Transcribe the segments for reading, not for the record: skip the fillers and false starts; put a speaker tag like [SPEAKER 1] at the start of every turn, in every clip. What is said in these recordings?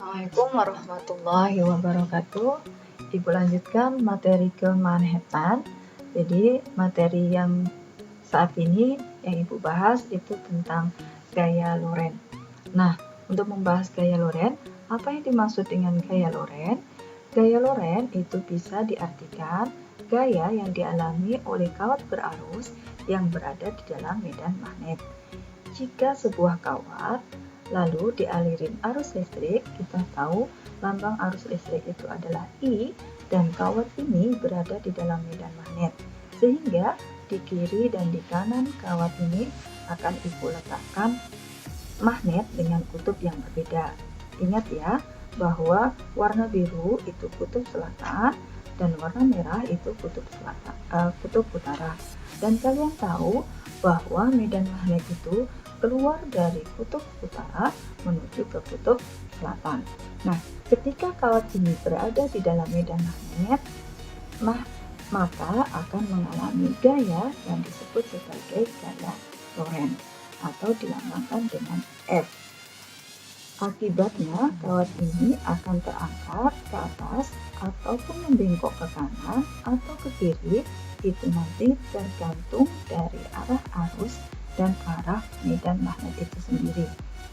[SPEAKER 1] Assalamualaikum warahmatullahi wabarakatuh. Ibu lanjutkan materi ke Manhattan. Jadi materi yang saat ini yang Ibu bahas itu tentang gaya Lorentz. Nah, untuk membahas gaya Lorentz, apa yang dimaksud dengan gaya Lorentz? Gaya Lorentz itu bisa diartikan gaya yang dialami oleh kawat berarus yang berada di dalam medan magnet. Jika sebuah kawat lalu dialirin arus listrik, kita tahu lambang arus listrik itu adalah I dan kawat ini berada di dalam medan magnet. Sehingga di kiri dan di kanan kawat ini akan Ibu letakkan magnet dengan kutub yang berbeda. Ingat ya, bahwa warna biru itu kutub selatan dan warna merah itu kutub utara. Dan kalian tahu bahwa medan magnet itu keluar dari kutub utara menuju ke kutub selatan. Nah, ketika kawat ini berada di dalam medan magnet, maka akan mengalami gaya yang disebut sebagai gaya Lorentz atau dilambangkan dengan F. Akibatnya, kawat ini akan terangkat ke atas ataupun membengkok ke kanan atau ke kiri, itu nanti tergantung dari arah arus dan arah medan magnet itu sendiri.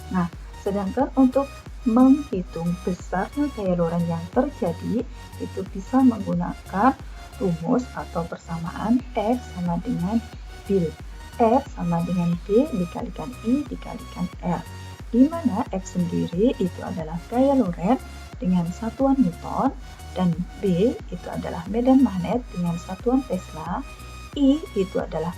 [SPEAKER 1] Nah, sedangkan untuk menghitung besarnya gaya Lorentz yang terjadi, itu bisa menggunakan rumus atau persamaan F sama dengan B. F sama dengan B dikalikan I dikalikan L, di mana F sendiri itu adalah gaya Lorentz dengan satuan Newton, dan B itu adalah medan magnet dengan satuan Tesla, I itu adalah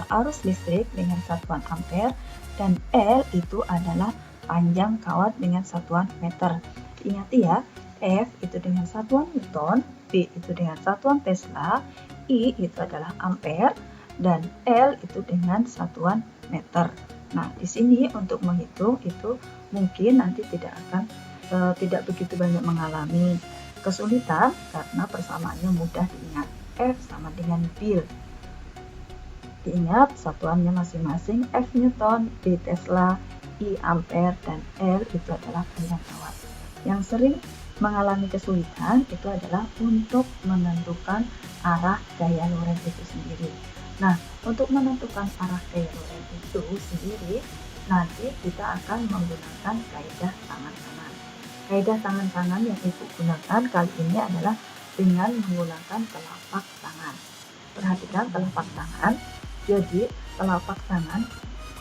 [SPEAKER 1] arus listrik dengan satuan ampere, dan L itu adalah panjang kawat dengan satuan meter. Ingat ya, F itu dengan satuan Newton, B itu dengan satuan Tesla, I itu adalah ampere, dan L itu dengan satuan meter. Nah, di sini untuk menghitung itu mungkin nanti tidak begitu banyak mengalami kesulitan karena persamaannya mudah diingat. F sama dengan B. Diingat satuannya masing-masing, F Newton, B Tesla, I ampere, dan L itu adalah panjang kawat. Yang sering mengalami kesulitan itu adalah untuk menentukan arah gaya Lorentz itu sendiri. Nah, untuk menentukan arah gaya Lorentz itu sendiri, nanti kita akan menggunakan kaidah tangan kanan. Kaidah tangan kanan yang Ibu gunakan kali ini adalah dengan menggunakan telapak tangan. Perhatikan telapak tangan. Jadi, telapak tangan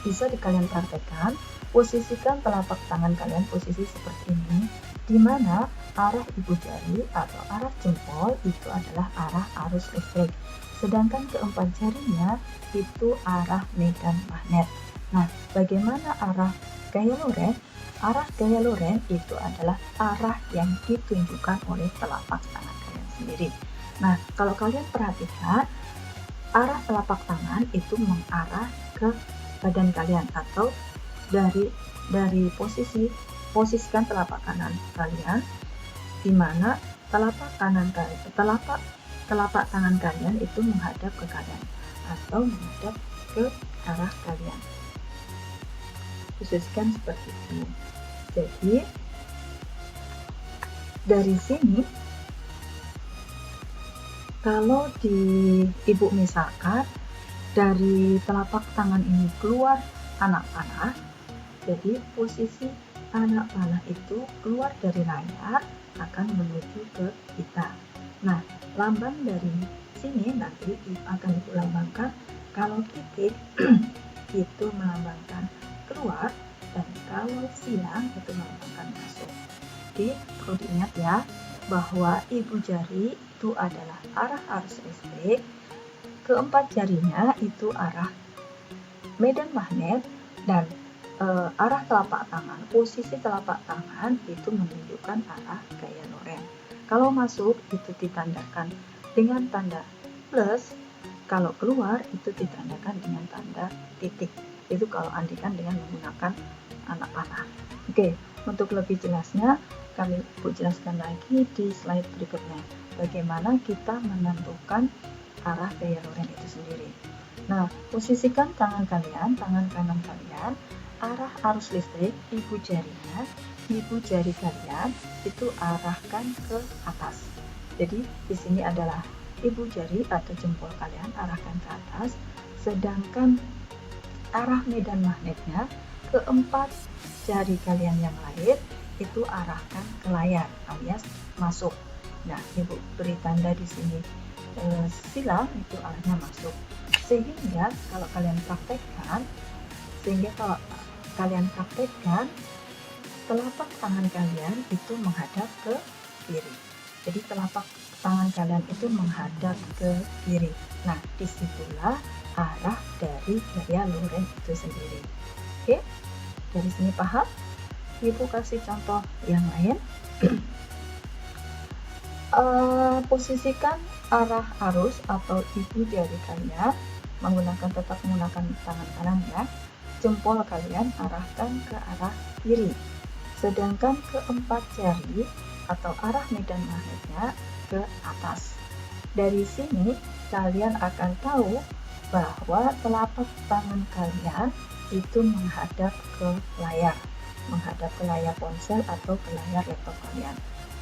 [SPEAKER 1] bisa kalian praktekkan. Posisikan telapak tangan kalian posisi seperti ini, di mana arah ibu jari atau arah jempol itu adalah arah arus listrik, sedangkan keempat jarinya itu arah medan magnet. Nah, bagaimana arah gaya Lorentz? Arah gaya Lorentz itu adalah arah yang ditunjukkan oleh telapak tangan kalian sendiri. Nah, kalau kalian perhatikan, arah telapak tangan itu mengarah ke badan kalian atau dari posisikan telapak kanan kalian, di mana telapak tangan kalian itu menghadap ke kanan atau menghadap ke arah kalian. Posisikan seperti itu. Jadi dari sini kalau Ibu misalkan dari telapak tangan ini keluar anak panah, jadi posisi anak panah itu keluar dari layar akan menuju ke kita. Nah, lambang dari sini nanti akan dilambangkan, kalau titik itu melambangkan keluar, dan kalau silang itu melambangkan masuk. Jadi perlu diingat ya, bahwa ibu jari itu adalah arah arus listrik, keempat jarinya itu arah medan magnet, dan arah telapak tangan, posisi telapak tangan itu menunjukkan arah gaya Lorentz. Kalau masuk itu ditandakan dengan tanda plus, kalau keluar itu ditandakan dengan tanda titik. Itu kalau andikan dengan menggunakan anak panah. Oke, untuk lebih jelasnya kami jelaskan lagi di slide berikutnya, bagaimana kita menentukan arah gaya Lorentz itu sendiri. Nah, posisikan tangan kanan kalian, arah arus listrik ibu jarinya ibu jari kalian itu arahkan ke atas. Jadi di sini adalah ibu jari atau jempol kalian arahkan ke atas, sedangkan arah medan magnetnya keempat jari kalian yang lain itu arahkan ke layar alias masuk. Nah, ibu beri tanda di sini silang itu arahnya masuk. Sehingga kalau kalian praktekkan, telapak tangan kalian itu menghadap ke kiri. Jadi telapak tangan kalian itu menghadap ke kiri. Nah, disitulah arah dari gaya Lorentz itu sendiri. Oke, dari sini paham? Ibu kasih contoh yang lain. Posisikan arah arus atau ibu jari kalian tetap menggunakan tangan kanan ya. Jempol kalian arahkan ke arah kiri, sedangkan keempat jari atau arah medan magnetnya ke atas. Dari sini kalian akan tahu bahwa telapak tangan kalian itu menghadap ke layar ponsel atau ke layar laptop kalian.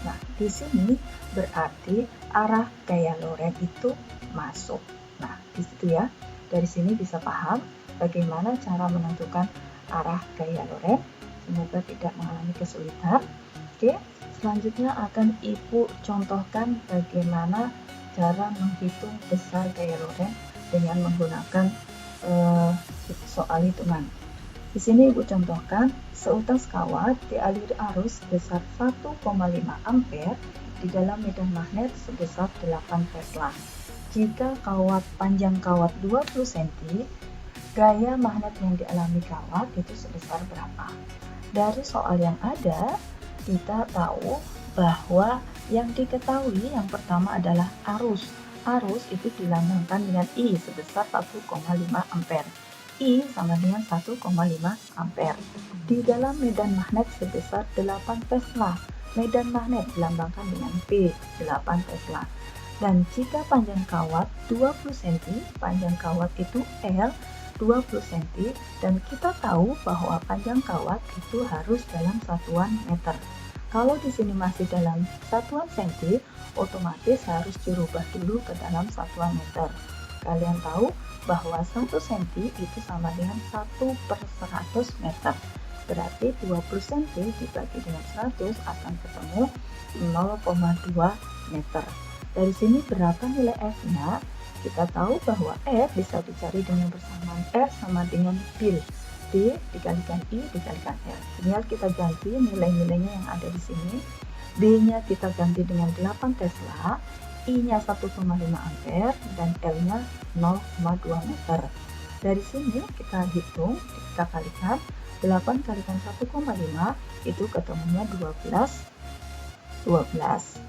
[SPEAKER 1] Nah, di sini berarti arah gaya Lorentz itu masuk. Nah, di situ ya. Dari sini bisa paham bagaimana cara menentukan arah gaya Lorentz. Semoga tidak mengalami kesulitan. Oke, selanjutnya akan Ibu contohkan bagaimana cara menghitung besar gaya Lorentz dengan menggunakan soal hitungan. Di sini Ibu contohkan seutas kawat dialiri arus sebesar 1,5 ampere di dalam medan magnet sebesar 8 Tesla. Jika panjang kawat 20 cm, gaya magnet yang dialami kawat itu sebesar berapa? Dari soal yang ada, kita tahu bahwa yang diketahui yang pertama adalah arus. Arus itu dilambangkan dengan I sebesar 1,5 ampere. I sama dengan 1,5 ampere. Di dalam medan magnet sebesar 8 Tesla. Medan magnet dilambangkan dengan P, 8 Tesla. Dan jika panjang kawat 20 cm, panjang kawat itu L 20 cm, dan kita tahu bahwa panjang kawat itu harus dalam satuan meter. Kalau di sini masih dalam satuan cm, otomatis harus dirubah dulu ke dalam satuan meter. Kalian tahu bahwa 1 cm itu sama dengan 1/100 meter. Berarti 20 cm dibagi dengan 100 akan ketemu 0,2 meter. Dari sini berapa nilai F-nya? Kita tahu bahwa F bisa dicari dengan bersamaan F sama dengan bil. D dikalikan I dikalikan L. Tinggal kita ganti nilai-nilainya yang ada di sini. D-nya kita ganti dengan 8 Tesla, I-nya 1,5 ampere, dan L-nya 0,2 meter. Dari sini kita hitung, kita kalikan 8 kalikan 1,5 itu ketemunya 12.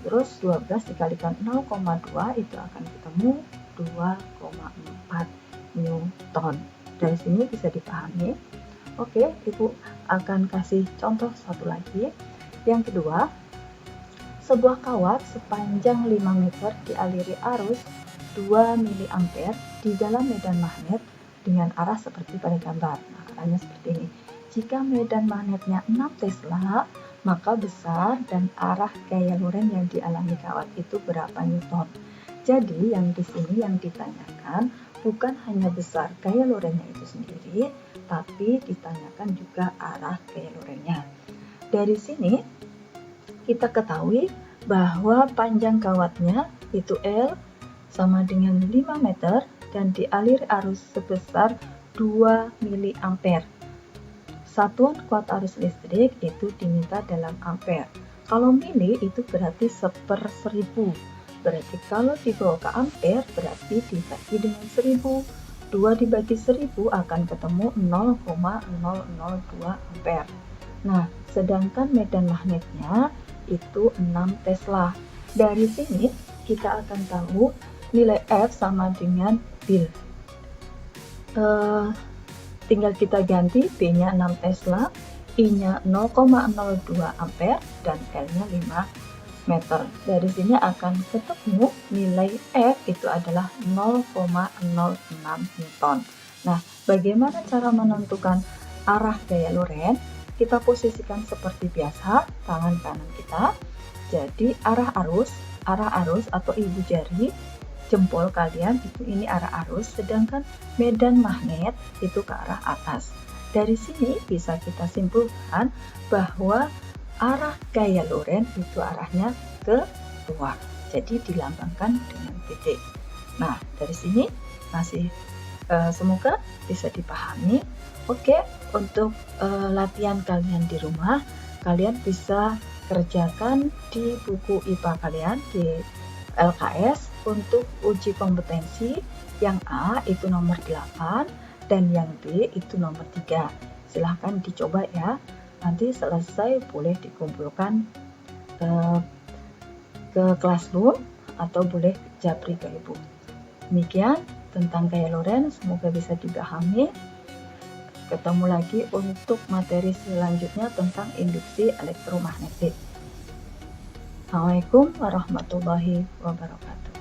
[SPEAKER 1] Terus 12 dikalikan 0,2 itu akan ketemu 2,4 Newton. Dari sini bisa dipahami. Oke, Ibu akan kasih contoh satu lagi. Yang kedua, sebuah kawat sepanjang 5 meter dialiri arus 2 mA di dalam medan magnet dengan arah seperti pada gambar. Nah, arahnya seperti ini. Jika medan magnetnya 6 Tesla, maka besar dan arah gaya Lorentz yang dialami kawat itu berapa Newton. Jadi yang di sini yang ditanyakan bukan hanya besar gaya Lorentz-nya itu sendiri, tapi ditanyakan juga arah gaya Lorentz-nya. Dari sini kita ketahui bahwa panjang kawatnya itu L sama dengan 5 meter dan dialiri arus sebesar 2 mA. Satuan kuat arus listrik itu diminta dalam ampere. Kalau mili itu berarti 1/1000. Berarti kalau dibawa ke ampere berarti dibagi dengan 1000. 2 dibagi 1000 akan ketemu 0,002 ampere. Nah, sedangkan medan magnetnya itu 6 Tesla. Dari sini kita akan tahu nilai F sama dengan bil. Tinggal kita ganti, B-nya 6 Tesla, I-nya 0,02 ampere, dan L-nya 5 meter. Dari sini akan ketemu nilai F itu adalah 0,06 Newton. Nah, bagaimana cara menentukan arah gaya Lorentz? kita posisikan seperti biasa tangan kanan kita. Jadi arah arus atau ibu jari jempol kalian ini arah arus, sedangkan medan magnet itu ke arah atas. Dari sini bisa kita simpulkan bahwa arah gaya Lorentz itu arahnya ke luar. Jadi dilambangkan dengan titik. Nah, dari sini masih semoga bisa dipahami. Oke, untuk latihan kalian di rumah, kalian bisa kerjakan di buku IPA kalian di LKS untuk uji kompetensi. Yang A itu nomor 8 dan yang B itu nomor 3. Silahkan dicoba ya. Nanti selesai boleh dikumpulkan ke classroom atau boleh japri ke ibu. Demikian tentang gaya Lorentz, semoga bisa dipahami. Ketemu lagi untuk materi selanjutnya tentang induksi elektromagnetik. Assalamualaikum warahmatullahi wabarakatuh.